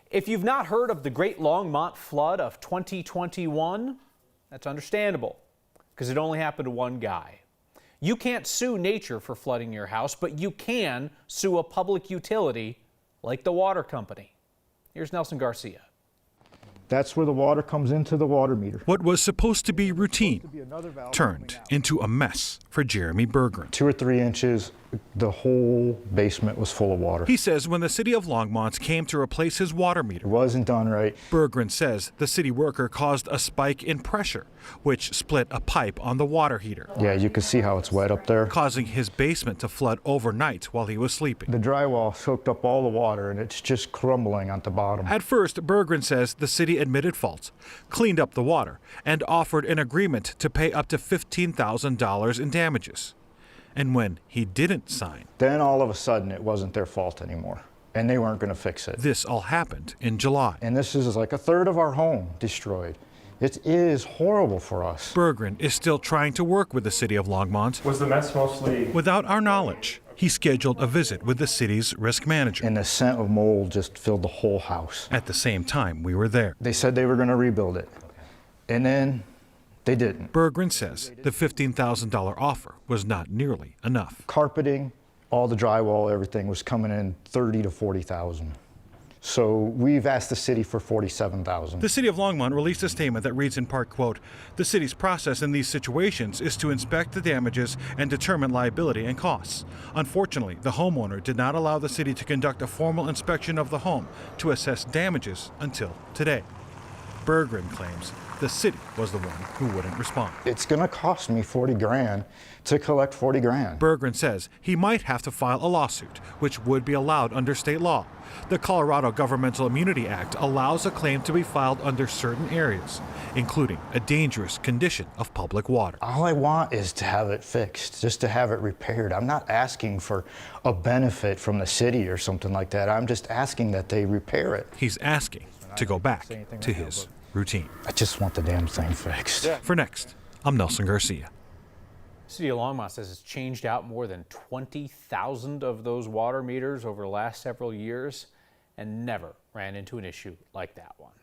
If you've not heard of the Great Longmont flood of 2021, that's understandable because it only happened to one guy. You can't sue nature for flooding your house, but you can sue a public utility like the water company. Here's Nelson Garcia. That's where the water comes into the water meter. What was supposed to be routine turned into a mess for Jeremy Berggren. 2 or 3 inches, the whole basement was full of water. He says when the city of Longmont came to replace his water It meter, wasn't done right. Berggren says the city worker caused a spike in pressure, which split a pipe on the water heater, Yeah, you can see how it's wet up there. causing his basement to flood overnight while he was sleeping. The drywall soaked up all the water and it's just crumbling at the bottom. At first, Berggren says the city admitted fault, cleaned up the water, and offered an agreement to pay up to $15,000 in damages. And when he didn't sign, Then all of a sudden it wasn't their fault anymore and they weren't going to fix it. this all happened in July. And this is like a third of our home destroyed. It is horrible for us. Berggren is still trying to work with the city of Longmont. Was the mess mostly... Without our knowledge, he scheduled a visit with the city's risk manager. And the scent of mold just filled the whole house. At the same time, we were there. They said they were going to rebuild it. And then they didn't. Berggren says the $15,000 offer was not nearly enough. Carpeting, all the drywall, everything was coming in 30 to 40,000. So we've asked the city for 47,000. The city of Longmont released a statement that reads in part, quote, "The city's process in these situations is to inspect the damages and determine liability and costs. Unfortunately, the homeowner did not allow the city to conduct a formal inspection of the home to assess damages until today." Berggren claims the city was the one who wouldn't respond. It's going to cost me 40 grand to collect 40 grand. Berggren says he might have to file a lawsuit, which would be allowed under state law. The Colorado Governmental Immunity Act allows a claim to be filed under certain areas, including a dangerous condition of public water. All I want is to have it fixed, just to have it repaired. I'm not asking for a benefit from the city or something like that. I'm just asking that they repair it. He's asking to go back to his routine. I just want the damn thing fixed. For Next, I'm Nelson Garcia. City of Longmont says it's changed out more than 20,000 of those water meters over the last several years and never ran into an issue like that one.